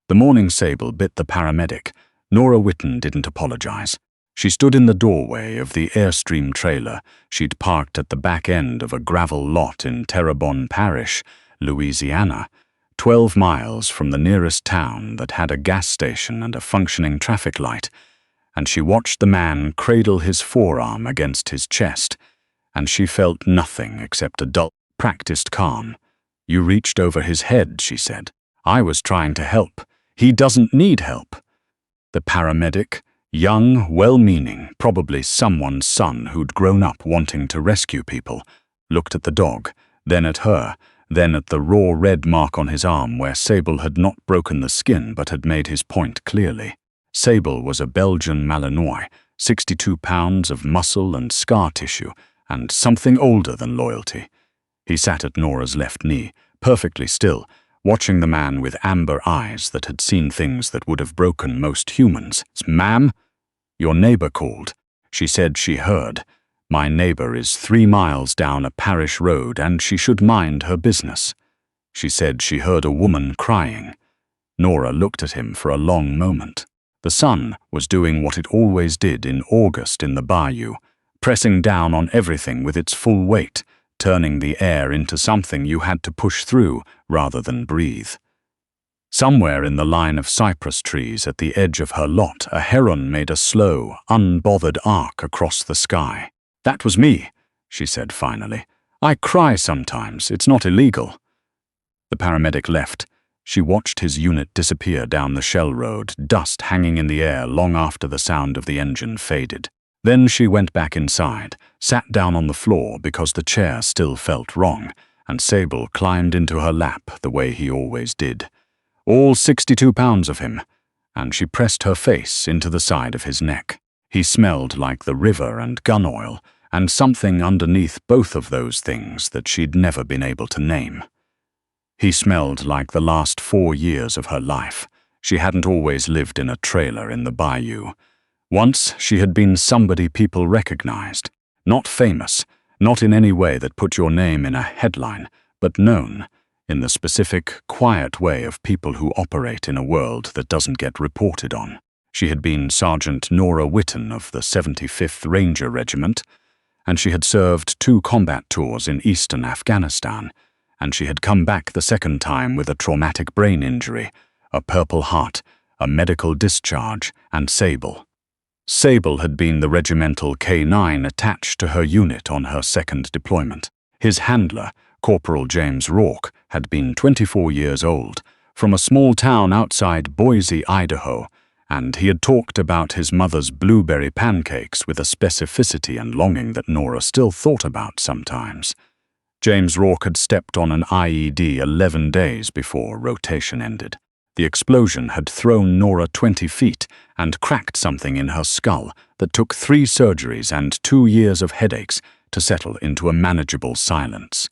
The morning Sable bit the paramedic, Nora Whitten didn't apologize. She stood in the doorway of the Airstream trailer she'd parked at the back end of a gravel lot in Terrebonne Parish, Louisiana, 12 miles from the nearest town that had a gas station and a functioning traffic light, and she watched the man cradle his forearm against his chest, and she felt nothing except a dull, practiced calm. "You reached over his head," she said. "I was trying to help. He doesn't need help." The paramedic, young, well-meaning, probably someone's son who'd grown up wanting to rescue people, looked at the dog, then at her, then at the raw red mark on his arm where Sable had not broken the skin but had made his point clearly. Sable was a Belgian Malinois, 62 pounds of muscle and scar tissue, and something older than loyalty. He sat at Nora's left knee, perfectly still, watching the man with amber eyes that had seen things that would have broken most humans. "Ma'am?" "Your neighbor called. She said she heard. My neighbor is 3 miles down a parish road and she should mind her business. She said she heard a woman crying." Nora looked at him for a long moment. The sun was doing what it always did in August in the bayou, pressing down on everything with its full weight, turning the air into something you had to push through rather than breathe. Somewhere in the line of cypress trees at the edge of her lot, a heron made a slow, unbothered arc across the sky. "That was me," she said finally. "I cry sometimes. It's not illegal." The paramedic left. She watched his unit disappear down the shell road, dust hanging in the air long after the sound of the engine faded. Then she went back inside, sat down on the floor because the chair still felt wrong, and Sable climbed into her lap the way he always did. All 62 pounds of him, and she pressed her face into the side of his neck. He smelled like the river and gun oil, and something underneath both of those things that she'd never been able to name. He smelled like the last 4 years of her life. She hadn't always lived in a trailer in the bayou. Once she had been somebody people recognized. Not famous, not in any way that put your name in a headline, but known, in the specific, quiet way of people who operate in a world that doesn't get reported on. She had been Sergeant Nora Whitten of the 75th Ranger Regiment, and she had served 2 combat tours in eastern Afghanistan, and she had come back the second time with a traumatic brain injury, a Purple Heart, a medical discharge, and Sable. Sable had been the regimental K9 attached to her unit on her second deployment. His handler, Corporal James Rourke, had been 24 years old, from a small town outside Boise, Idaho, and he had talked about his mother's blueberry pancakes with a specificity and longing that Nora still thought about sometimes. James Rourke had stepped on an IED 11 days before rotation ended. The explosion had thrown Nora 20 feet and cracked something in her skull that took 3 surgeries and 2 years of headaches to settle into a manageable silence.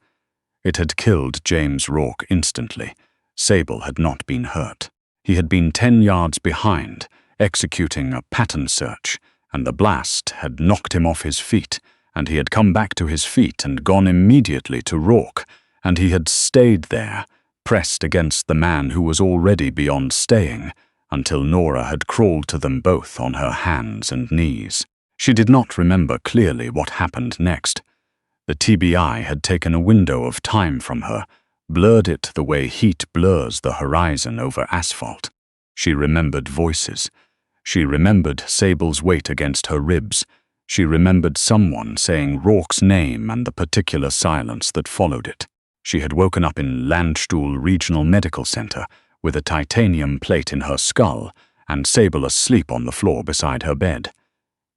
It had killed James Rourke instantly. Sable had not been hurt. He had been 10 yards behind, executing a pattern search, and the blast had knocked him off his feet, and he had come back to his feet and gone immediately to Rourke, and he had stayed there, pressed against the man who was already beyond staying, until Nora had crawled to them both on her hands and knees. She did not remember clearly what happened next. The TBI had taken a window of time from her, blurred it the way heat blurs the horizon over asphalt. She remembered voices. She remembered Sable's weight against her ribs. She remembered someone saying Rourke's name and the particular silence that followed it. She had woken up in Landstuhl Regional Medical Center with a titanium plate in her skull and Sable asleep on the floor beside her bed.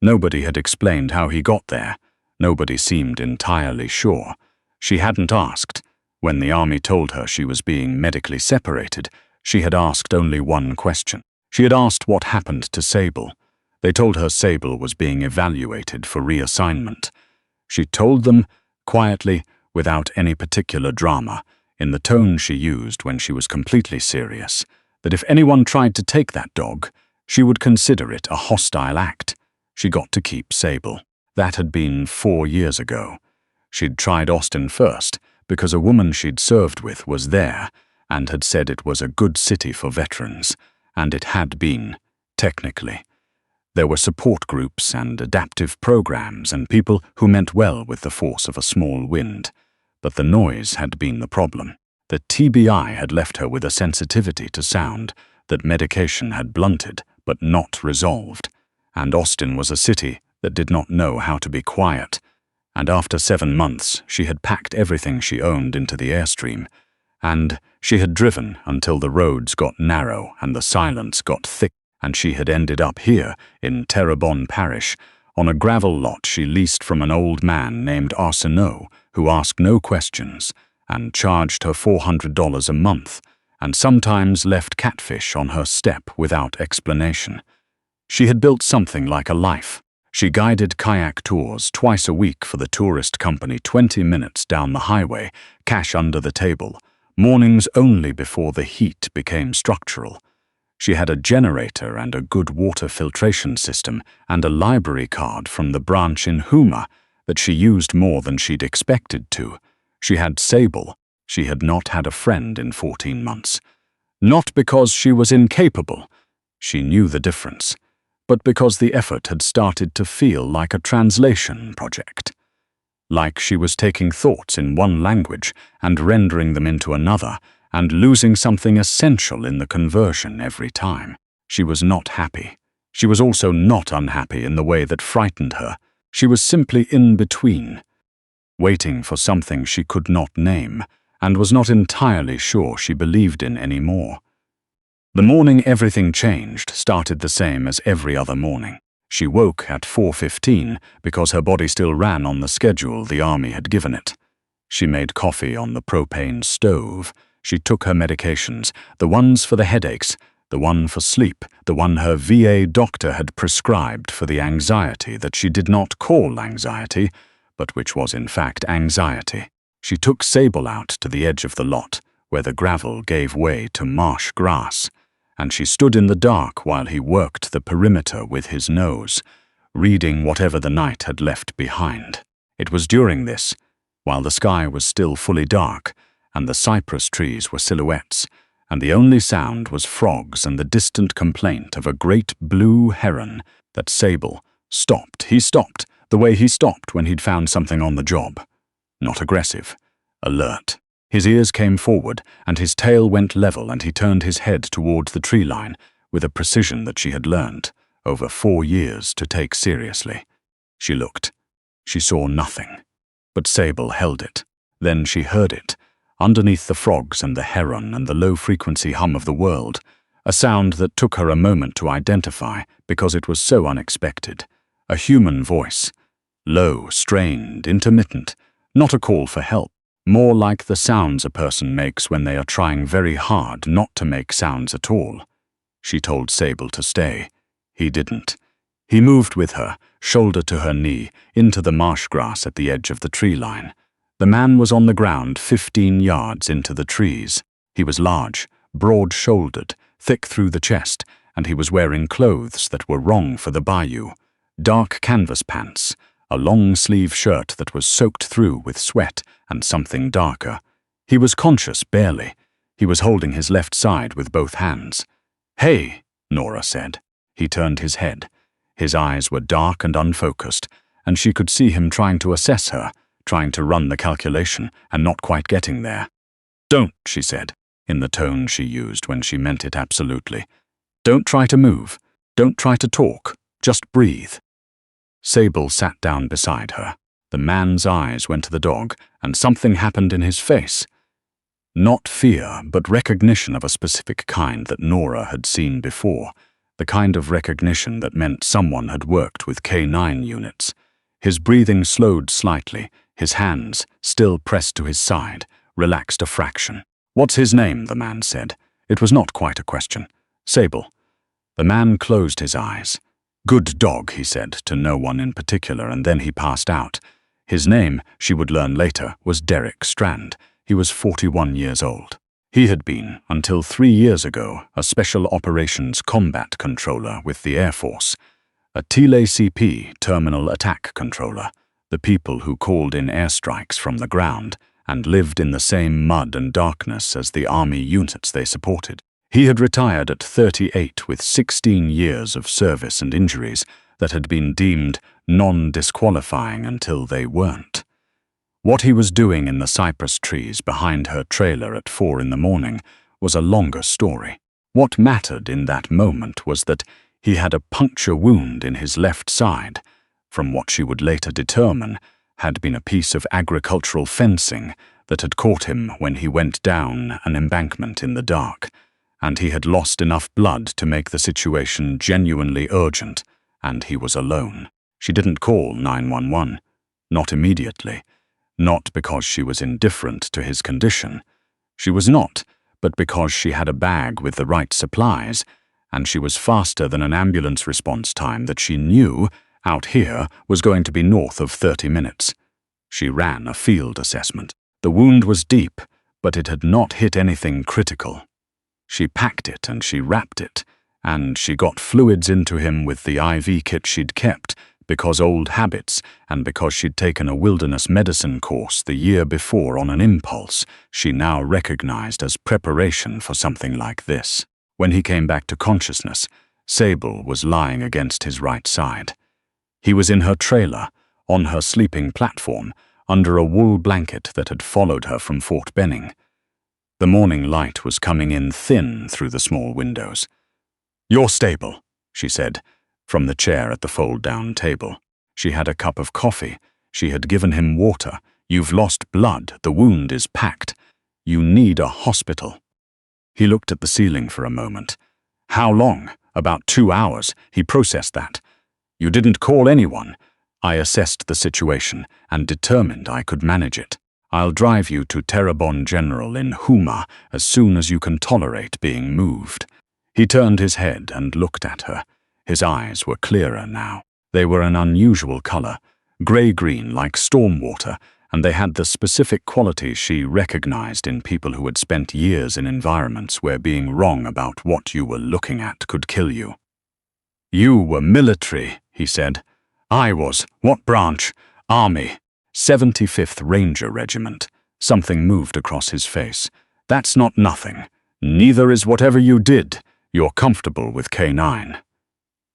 Nobody had explained how he got there. Nobody seemed entirely sure. She hadn't asked. When the army told her she was being medically separated, she had asked only one question. She had asked what happened to Sable. They told her Sable was being evaluated for reassignment. She told them, quietly, without any particular drama, in the tone she used when she was completely serious, that if anyone tried to take that dog, she would consider it a hostile act. She got to keep Sable. That had been 4 years ago. She'd tried Austin first, because a woman she'd served with was there, and had said it was a good city for veterans, and it had been, technically. There were support groups and adaptive programs and people who meant well with the force of a small wind. But the noise had been the problem. The TBI had left her with a sensitivity to sound that medication had blunted but not resolved. And Austin was a city that did not know how to be quiet. And after 7 months, she had packed everything she owned into the Airstream. And she had driven until the roads got narrow and the silence got thick, and she had ended up here in Terrebonne Parish, on a gravel lot she leased from an old man named Arsenault, who asked no questions and charged her $400 a month, and sometimes left catfish on her step without explanation. She had built something like a life. She guided kayak tours twice a week for the tourist company 20 minutes down the highway, cash under the table, mornings only before the heat became structural. She had a generator and a good water filtration system and a library card from the branch in Houma that she used more than she'd expected to. She had Sable. She had not had a friend in 14 months. Not because she was incapable. She knew the difference. But because the effort had started to feel like a translation project. Like she was taking thoughts in one language and rendering them into another, and losing something essential in the conversion every time. She was not happy. She was also not unhappy in the way that frightened her. She was simply in between, waiting for something she could not name, and was not entirely sure she believed in anymore. The morning everything changed started the same as every other morning. She woke at 4:15 because her body still ran on the schedule the army had given it. She made coffee on the propane stove. She took her medications, the ones for the headaches, the one for sleep, the one her VA doctor had prescribed for the anxiety that she did not call anxiety, but which was in fact anxiety. She took Sable out to the edge of the lot, where the gravel gave way to marsh grass, and she stood in the dark while he worked the perimeter with his nose, reading whatever the night had left behind. It was during this, while the sky was still fully dark, and the cypress trees were silhouettes, and the only sound was frogs and the distant complaint of a great blue heron, that Sable stopped. He stopped, the way he stopped when he'd found something on the job. Not aggressive, alert. His ears came forward, and his tail went level, and he turned his head toward the tree line with a precision that she had learned, over 4 years, to take seriously. She looked. She saw nothing. But Sable held it. Then she heard it, underneath the frogs and the heron and the low-frequency hum of the world, a sound that took her a moment to identify because it was so unexpected. A human voice. Low, strained, intermittent, not a call for help. More like the sounds a person makes when they are trying very hard not to make sounds at all. She told Sable to stay. He didn't. He moved with her, shoulder to her knee, into the marsh grass at the edge of the tree line. The man was on the ground 15 yards into the trees. He was large, broad-shouldered, thick through the chest, and he was wearing clothes that were wrong for the bayou. Dark canvas pants, a long-sleeve shirt that was soaked through with sweat, and something darker. He was conscious, barely. He was holding his left side with both hands. "Hey," Nora said. He turned his head. His eyes were dark and unfocused, and she could see him trying to assess her, trying to run the calculation, and not quite getting there. "Don't," she said, in the tone she used when she meant it absolutely. "Don't try to move. Don't try to talk. Just breathe." Sable sat down beside her. The man's eyes went to the dog, and something happened in his face. Not fear, but recognition of a specific kind that Nora had seen before, the kind of recognition that meant someone had worked with K9 units. His breathing slowed slightly, his hands, still pressed to his side, relaxed a fraction. "What's his name?" the man said. It was not quite a question. "Sable." The man closed his eyes. "Good dog," he said, to no one in particular, and then he passed out. His name, she would learn later, was Derek Strand. He was 41 years old. He had been, until 3 years ago, a Special Operations Combat Controller with the Air Force, a TLACP, Terminal Attack Controller, the people who called in airstrikes from the ground, and lived in the same mud and darkness as the army units they supported. He had retired at 38 with 16 years of service and injuries that had been deemed non-disqualifying until they weren't. What he was doing in the cypress trees behind her trailer at 4 in the morning was a longer story. What mattered in that moment was that he had a puncture wound in his left side, from what she would later determine had been a piece of agricultural fencing that had caught him when he went down an embankment in the dark, and he had lost enough blood to make the situation genuinely urgent, and he was alone. She didn't call 911, not immediately, not because she was indifferent to his condition. She was not, but because she had a bag with the right supplies, and she was faster than an ambulance response time that she knew, out here, was going to be north of 30 minutes. She ran a field assessment. The wound was deep, but it had not hit anything critical. She packed it and she wrapped it, and she got fluids into him with the IV kit she'd kept, because old habits, and because she'd taken a wilderness medicine course the year before on an impulse she now recognized as preparation for something like this. When he came back to consciousness, Sable was lying against his right side. He was in her trailer, on her sleeping platform, under a wool blanket that had followed her from Fort Benning. The morning light was coming in thin through the small windows. "You're stable," she said, from the chair at the fold-down table. She had a cup of coffee. She had given him water. "You've lost blood. The wound is packed. You need a hospital." He looked at the ceiling for a moment. "How long?" "About 2 hours." He processed that. "You didn't call anyone." "I assessed the situation and determined I could manage it. I'll drive you to Terrebonne General in Houma as soon as you can tolerate being moved." He turned his head and looked at her. His eyes were clearer now. They were an unusual color, gray-green like storm water, and they had the specific qualities she recognized in people who had spent years in environments where being wrong about what you were looking at could kill you. "You were military," he said. "I was. What branch?" "Army. 75th Ranger Regiment." Something moved across his face. "That's not nothing. Neither is whatever you did. You're comfortable with K9.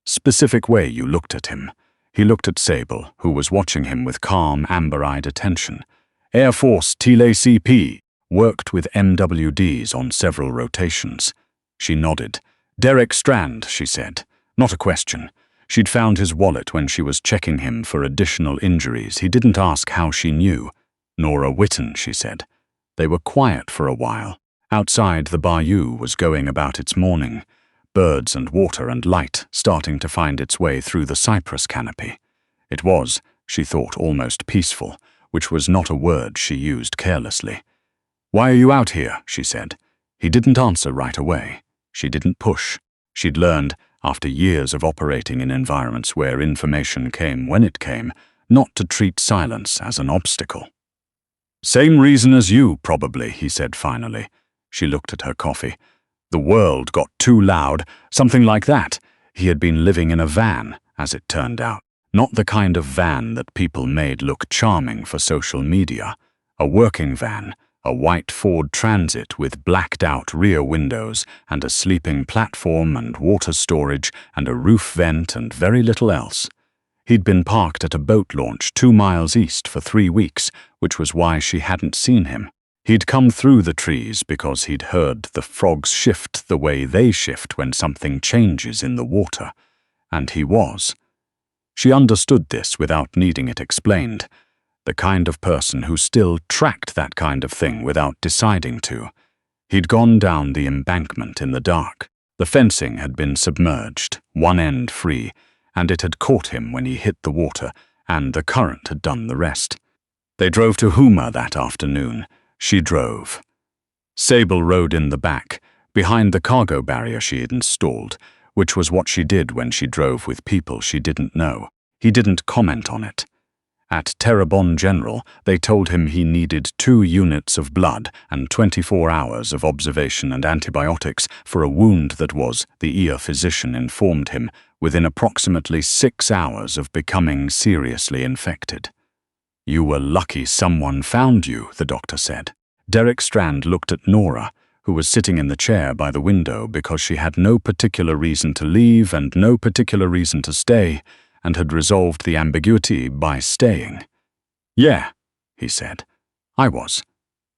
Specific way you looked at him. He looked at Sable, who was watching him with calm, amber-eyed attention. "Air Force TLA-CP. Worked with MWDs on several rotations." She nodded. "Derek Strand," she said. Not a question. She'd found his wallet when she was checking him for additional injuries. He didn't ask how she knew. "Nora Whitten," she said. They were quiet for a while. Outside, the bayou was going about its morning. Birds and water and light starting to find its way through the cypress canopy. It was, she thought, almost peaceful, which was not a word she used carelessly. "Why are you out here?" she said. He didn't answer right away. She didn't push. She'd learned, after years of operating in environments where information came when it came, not to treat silence as an obstacle. "Same reason as you, probably," he said finally. She looked at her coffee. "The world got too loud," something like that. He had been living in a van, as it turned out. Not the kind of van that people made look charming for social media. A working van, a white Ford Transit with blacked-out rear windows and a sleeping platform and water storage and a roof vent and very little else. He'd been parked at a boat launch 2 miles east for 3 weeks, which was why she hadn't seen him. He'd come through the trees because he'd heard the frogs shift the way they shift when something changes in the water, and he was. She understood this without needing it explained. The kind of person who still tracked that kind of thing without deciding to. He'd gone down the embankment in the dark. The fencing had been submerged, one end free, and it had caught him when he hit the water, and the current had done the rest. They drove to Houma that afternoon. She drove. Sable rode in the back, behind the cargo barrier she had installed, which was what she did when she drove with people she didn't know. He didn't comment on it. At Terrebonne General, they told him he needed 2 units of blood and 24 hours of observation and antibiotics for a wound that was, the ear physician informed him, within approximately 6 hours of becoming seriously infected. "You were lucky someone found you," the doctor said. Derek Strand looked at Nora, who was sitting in the chair by the window because she had no particular reason to leave and no particular reason to stay, and had resolved the ambiguity by staying. "Yeah," he said. "I was."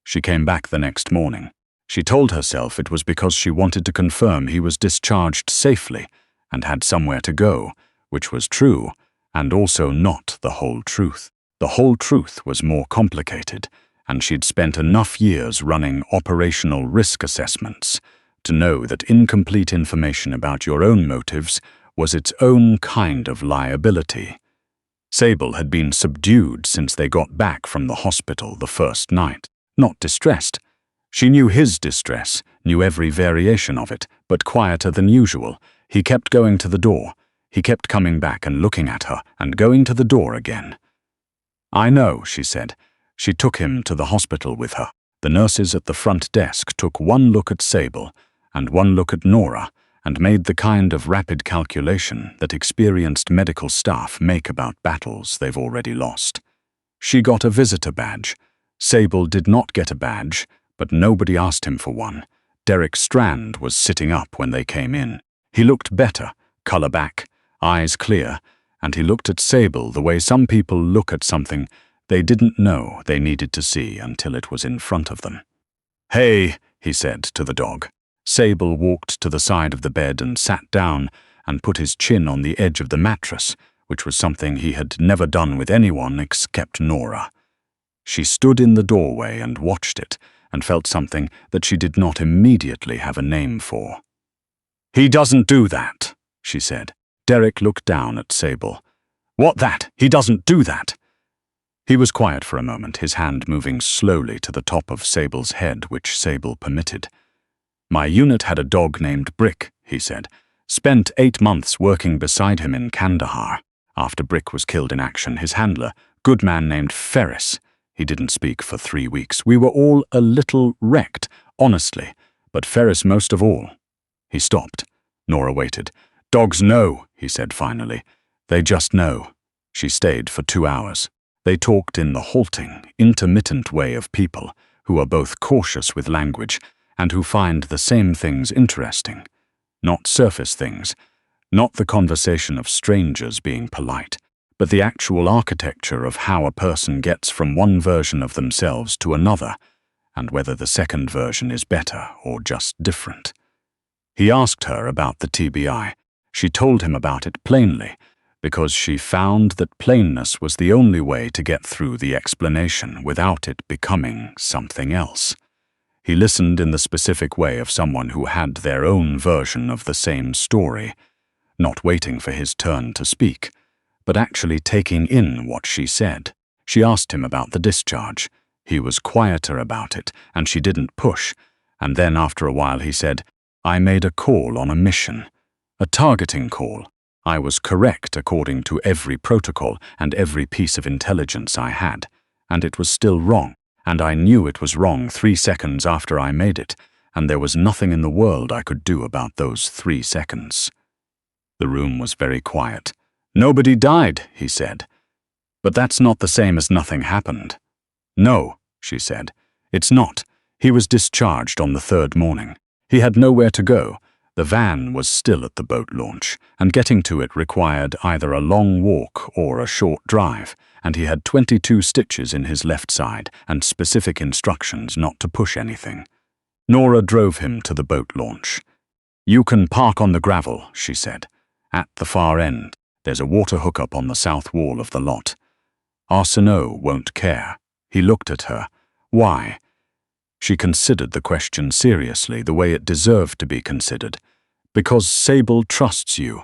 She came back the next morning. She told herself it was because she wanted to confirm he was discharged safely and had somewhere to go, which was true, and also not the whole truth. The whole truth was more complicated, and she'd spent enough years running operational risk assessments to know that incomplete information about your own motives was its own kind of liability. Sable had been subdued since they got back from the hospital the first night. Not distressed. She knew his distress, knew every variation of it, but quieter than usual. He kept going to the door. He kept coming back and looking at her and going to the door again. "I know," she said. She took him to the hospital with her. The nurses at the front desk took one look at Sable and one look at Nora and made the kind of rapid calculation that experienced medical staff make about battles they've already lost. She got a visitor badge. Sable did not get a badge, but nobody asked him for one. Derek Strand was sitting up when they came in. He looked better, color back, eyes clear, and he looked at Sable the way some people look at something they didn't know they needed to see until it was in front of them. "Hey," he said to the dog. Sable walked to the side of the bed and sat down and put his chin on the edge of the mattress, which was something he had never done with anyone except Nora. She stood in the doorway and watched it, and felt something that she did not immediately have a name for. "He doesn't do that," she said. Derek looked down at Sable. "What that? He doesn't do that." He was quiet for a moment, his hand moving slowly to the top of Sable's head, which Sable permitted. "My unit had a dog named Brick," he said. "Spent 8 months working beside him in Kandahar. After Brick was killed in action, his handler, good man named Ferris, he didn't speak for 3 weeks. We were all a little wrecked, honestly, but Ferris most of all." He stopped. Nora waited. "Dogs know," he said finally. "They just know." She stayed for 2 hours. They talked in the halting, intermittent way of people who are both cautious with language and who find the same things interesting. Not surface things, not the conversation of strangers being polite, but the actual architecture of how a person gets from one version of themselves to another, and whether the second version is better or just different. He asked her about the TBI. She told him about it plainly, because she found that plainness was the only way to get through the explanation without it becoming something else. He listened in the specific way of someone who had their own version of the same story, not waiting for his turn to speak, but actually taking in what she said. She asked him about the discharge. He was quieter about it, and she didn't push, and then after a while he said, "I made a call on a mission, a targeting call. I was correct according to every protocol and every piece of intelligence I had, and it was still wrong, and I knew it was wrong 3 seconds after I made it, and there was nothing in the world I could do about those 3 seconds." The room was very quiet. "Nobody died," he said. "But that's not the same as nothing happened." "No," she said. "It's not. He was discharged on the 3rd morning. He had nowhere to go. The van was still at the boat launch, and getting to it required either a long walk or a short drive, and he had 22 stitches in his left side and specific instructions not to push anything. Nora drove him to the boat launch. "You can park on the gravel," she said. "At the far end. There's a water hookup on the south wall of the lot. Arsenault won't care." He looked at her. "Why?" She considered the question seriously, the way it deserved to be considered. "Because Sable trusts you,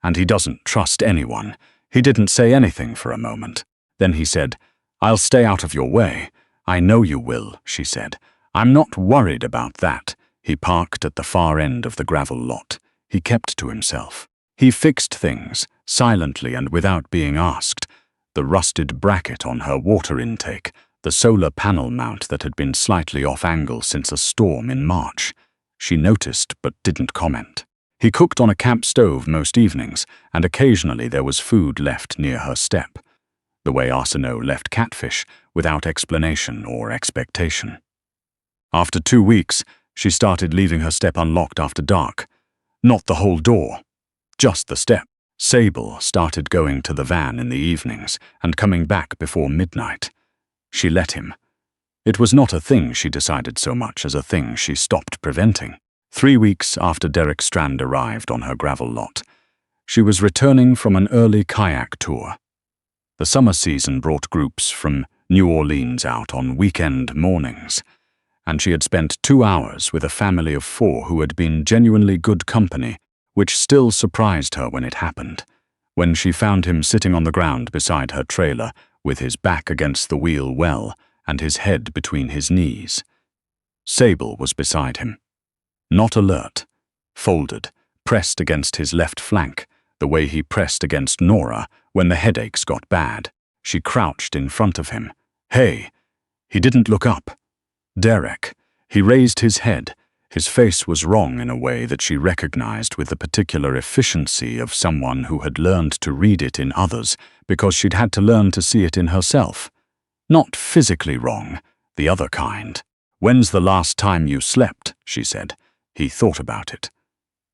and he doesn't trust anyone." He didn't say anything for a moment. Then he said, "I'll stay out of your way." "I know you will," she said. "I'm not worried about that." He parked at the far end of the gravel lot. He kept to himself. He fixed things, silently and without being asked. The rusted bracket on her water intake, the solar panel mount that had been slightly off angle since a storm in March. She noticed but didn't comment. He cooked on a camp stove most evenings, and occasionally there was food left near her step. the way Arsenault left catfish without explanation or expectation. After 2 weeks, she started leaving her step unlocked after dark. Not the whole door, just the step. Sable started going to the van in the evenings and coming back before midnight. She let him. It was not a thing she decided so much as a thing she stopped preventing. 3 weeks after Derek Strand arrived on her gravel lot, she was returning from an early kayak tour. The summer season brought groups from New Orleans out on weekend mornings, and she had spent 2 hours with a family of 4 who had been genuinely good company, which still surprised her when it happened, when she found him sitting on the ground beside her trailer with his back against the wheel well and his head between his knees. Sable was beside him. Not alert, folded, pressed against his left flank, the way he pressed against Nora when the headaches got bad. She crouched in front of him. Hey! He didn't look up. Derek. He raised his head. His face was wrong in a way that she recognized with the particular efficiency of someone who had learned to read it in others because she'd had to learn to see it in herself. Not physically wrong, the other kind. "When's the last time you slept?" she said. He thought about it.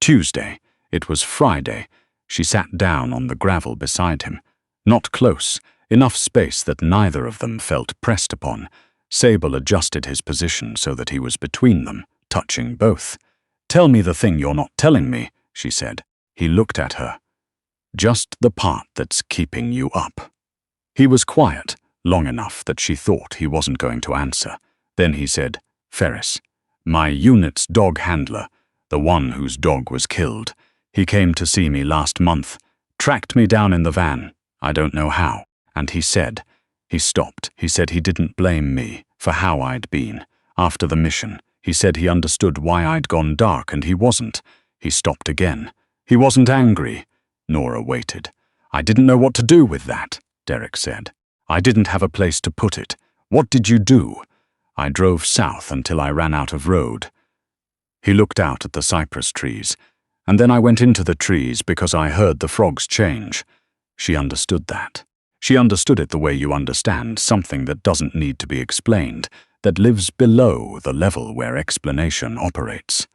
Tuesday. It was Friday. She sat down on the gravel beside him. Not close, enough space that neither of them felt pressed upon. Sable adjusted his position so that he was between them, touching both. "Tell me the thing you're not telling me," she said. He looked at her. "Just the part that's keeping you up." He was quiet, long enough that she thought he wasn't going to answer. Then he said, "Ferris, my unit's dog handler, the one whose dog was killed. He came to see me last month, tracked me down in the van, I don't know how, and he said," he stopped. He said he didn't blame me for how I'd been. After the mission, he said he understood why I'd gone dark and he wasn't. He stopped again. He wasn't angry. Nora waited. "I didn't know what to do with that," Derek said. "I didn't have a place to put it. What did you do?" "I drove south until I ran out of road." He looked out at the cypress trees, and then I went into the trees because I heard the frogs change. She understood that. She understood it the way you understand something that doesn't need to be explained, that lives below the level where explanation operates.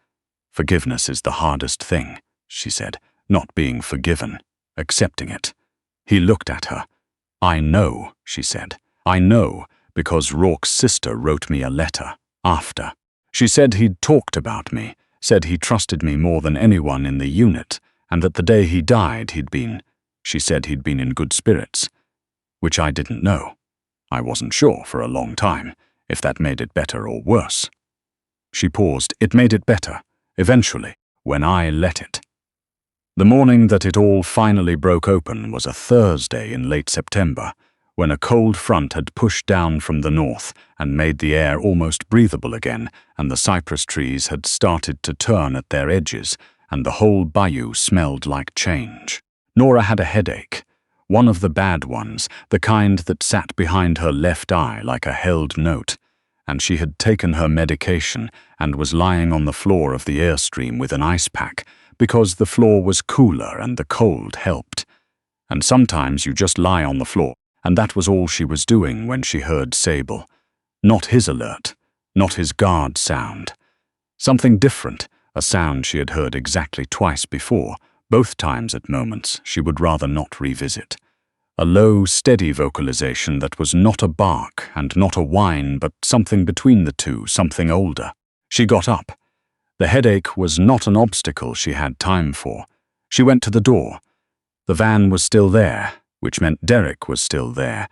"Forgiveness is the hardest thing," she said, "not being forgiven, accepting it." He looked at her. "I know," she said. "I know, because Rourke's sister wrote me a letter after. She said he'd talked about me, said he trusted me more than anyone in the unit, and that the day he died she said he'd been in good spirits. Which I didn't know. I wasn't sure for a long time, if that made it better or worse." She paused. "It made it better, eventually, when I let it." The morning that it all finally broke open was a Thursday in late September, when a cold front had pushed down from the north and made the air almost breathable again, and the cypress trees had started to turn at their edges, and the whole bayou smelled like change. Nora had a headache. One of the bad ones, the kind that sat behind her left eye like a held note, and she had taken her medication and was lying on the floor of the airstream with an ice pack, because the floor was cooler and the cold helped. And sometimes you just lie on the floor, and that was all she was doing when she heard Sable. Not his alert, not his guard sound. Something different, a sound she had heard exactly twice before, both times at moments she would rather not revisit. A low, steady vocalization that was not a bark and not a whine, but something between the two, something older. She got up. The headache was not an obstacle she had time for. She went to the door. The van was still there, which meant Derek was still there,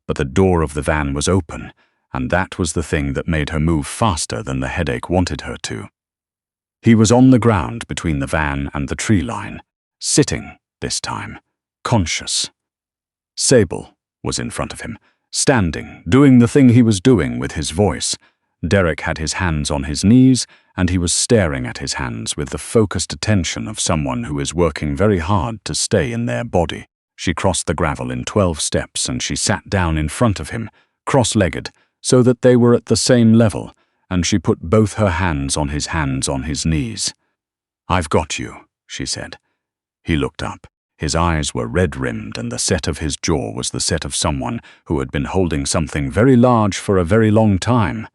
but the door of the van was open, and that was the thing that made her move faster than the headache wanted her to. He was on the ground between the van and the tree line, sitting this time, conscious. Sable was in front of him, standing, doing the thing he was doing with his voice. Derek had his hands on his knees, and he was staring at his hands with the focused attention of someone who is working very hard to stay in their body. She crossed the gravel in 12 steps, and she sat down in front of him, cross-legged, so that they were at the same level, and she put both her hands on his knees. "I've got you," she said. He looked up. His eyes were red-rimmed, and the set of his jaw was the set of someone who had been holding something very large for a very long time.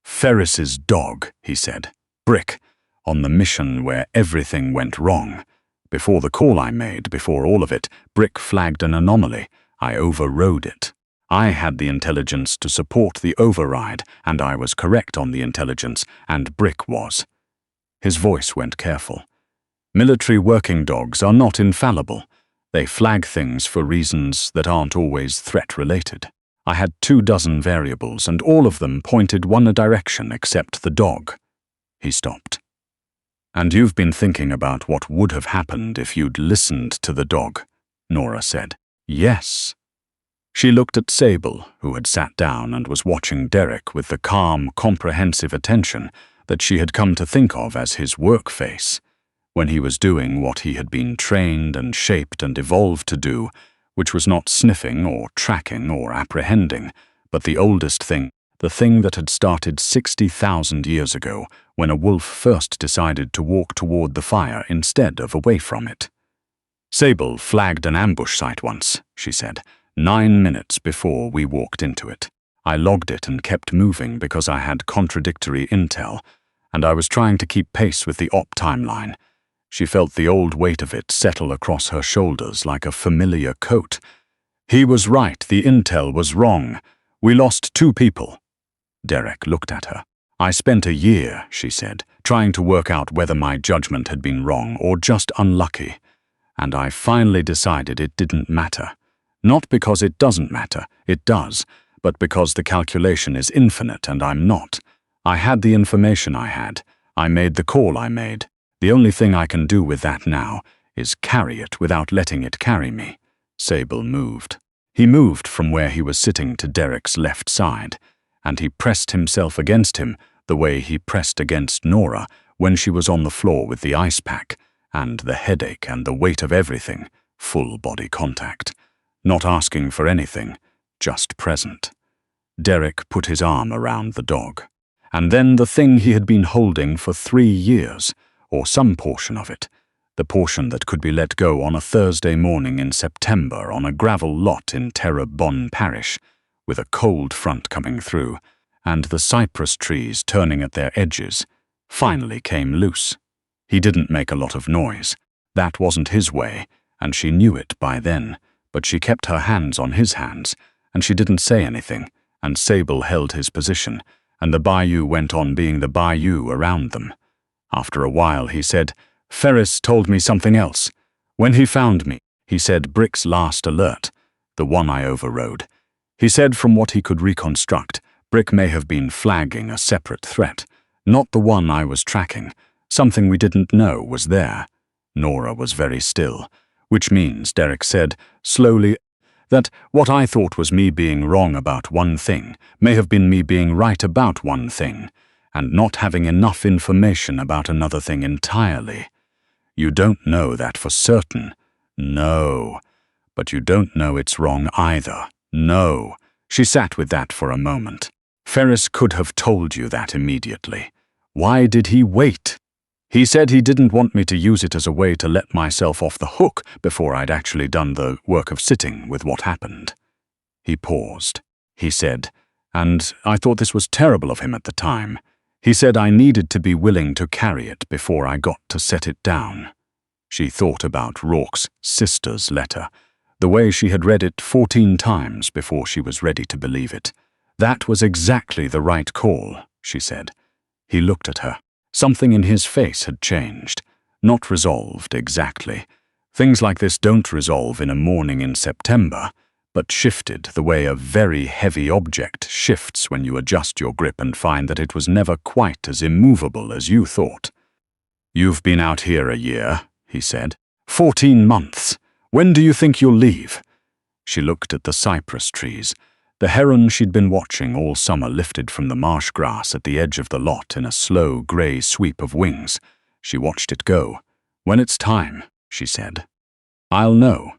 "Ferris's dog," he said. "Brick, on the mission where everything went wrong. Before the call I made, before all of it, Brick flagged an anomaly. I overrode it. I had the intelligence to support the override, and I was correct on the intelligence, and Brick was." His voice went careful. "Military working dogs are not infallible. They flag things for reasons that aren't always threat-related. I had 24 variables, and all of them pointed one direction except the dog." He stopped. "And you've been thinking about what would have happened if you'd listened to the dog," Nora said. "Yes." She looked at Sable, who had sat down and was watching Derek with the calm, comprehensive attention that she had come to think of as his work face, when he was doing what he had been trained and shaped and evolved to do, which was not sniffing or tracking or apprehending, but the oldest thing, the thing that had started 60,000 years ago, when a wolf first decided to walk toward the fire instead of away from it. "Sable flagged an ambush site once," she said, 9 minutes before we walked into it. I logged it and kept moving because I had contradictory intel, and I was trying to keep pace with the op timeline. She felt the old weight of it settle across her shoulders like a familiar coat. "He was right, the intel was wrong. We lost 2 people. Derek looked at her. "I spent a year," she said, "trying to work out whether my judgment had been wrong or just unlucky. And I finally decided it didn't matter. Not because it doesn't matter, it does, but because the calculation is infinite and I'm not. I had the information I had. I made the call I made. The only thing I can do with that now is carry it without letting it carry me." Sable moved. He moved from where he was sitting to Derek's left side, and he pressed himself against him the way he pressed against Nora when she was on the floor with the ice pack, and the headache and the weight of everything, full body contact. Not asking for anything, just present. Derek put his arm around the dog. And then the thing he had been holding for 3 years, or some portion of it, the portion that could be let go on a Thursday morning in September on a gravel lot in Terrebonne Parish, with a cold front coming through, and the cypress trees turning at their edges, finally came loose. He didn't make a lot of noise. That wasn't his way, and she knew it by then, but she kept her hands on his hands, and she didn't say anything, and Sable held his position, and the bayou went on being the bayou around them. After a while he said, "Ferris told me something else. When he found me, he said Brick's last alert, the one I overrode. He said from what he could reconstruct, Brick may have been flagging a separate threat, not the one I was tracking. Something we didn't know was there." Nora was very still, which means, Derek said, slowly, that what I thought was me being wrong about one thing may have been me being right about one thing, and not having enough information about another thing entirely. "You don't know that for certain." "No. But you don't know it's wrong either." "No." She sat with that for a moment. "Ferris could have told you that immediately. Why did he wait? He said he didn't want me to use it as a way to let myself off the hook before I'd actually done the work of sitting with what happened." He paused. He said, and I thought this was terrible of him at the time, he said I needed to be willing to carry it before I got to set it down. She thought about Rourke's sister's letter, the way she had read it 14 times before she was ready to believe it. "That was exactly the right call," she said. He looked at her. Something in his face had changed, not resolved exactly. Things like this don't resolve in a morning in September, but shifted the way a very heavy object shifts when you adjust your grip and find that it was never quite as immovable as you thought. "You've been out here a year," he said. 14 months. When do you think you'll leave?" She looked at the cypress trees. The heron she'd been watching all summer lifted from the marsh grass at the edge of the lot in a slow grey sweep of wings. She watched it go. "When it's time," she said. "I'll know."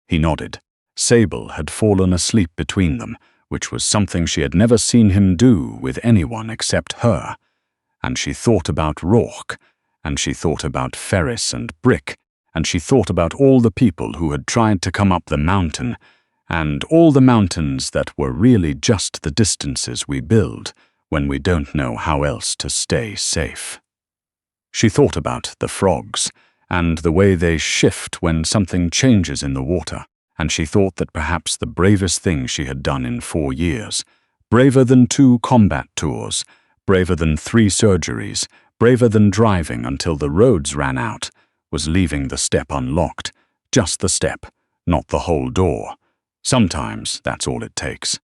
He nodded. Sable had fallen asleep between them, which was something she had never seen him do with anyone except her. And she thought about Rourke, and she thought about Ferris and Brick, and she thought about all the people who had tried to come up the mountain, and all the mountains that were really just the distances we build when we don't know how else to stay safe. She thought about the frogs, and the way they shift when something changes in the water, and she thought that perhaps the bravest thing she had done in 4 years, braver than 2 combat tours, braver than 3 surgeries, braver than driving until the roads ran out, was leaving the step unlocked, just the step, not the whole door. Sometimes that's all it takes.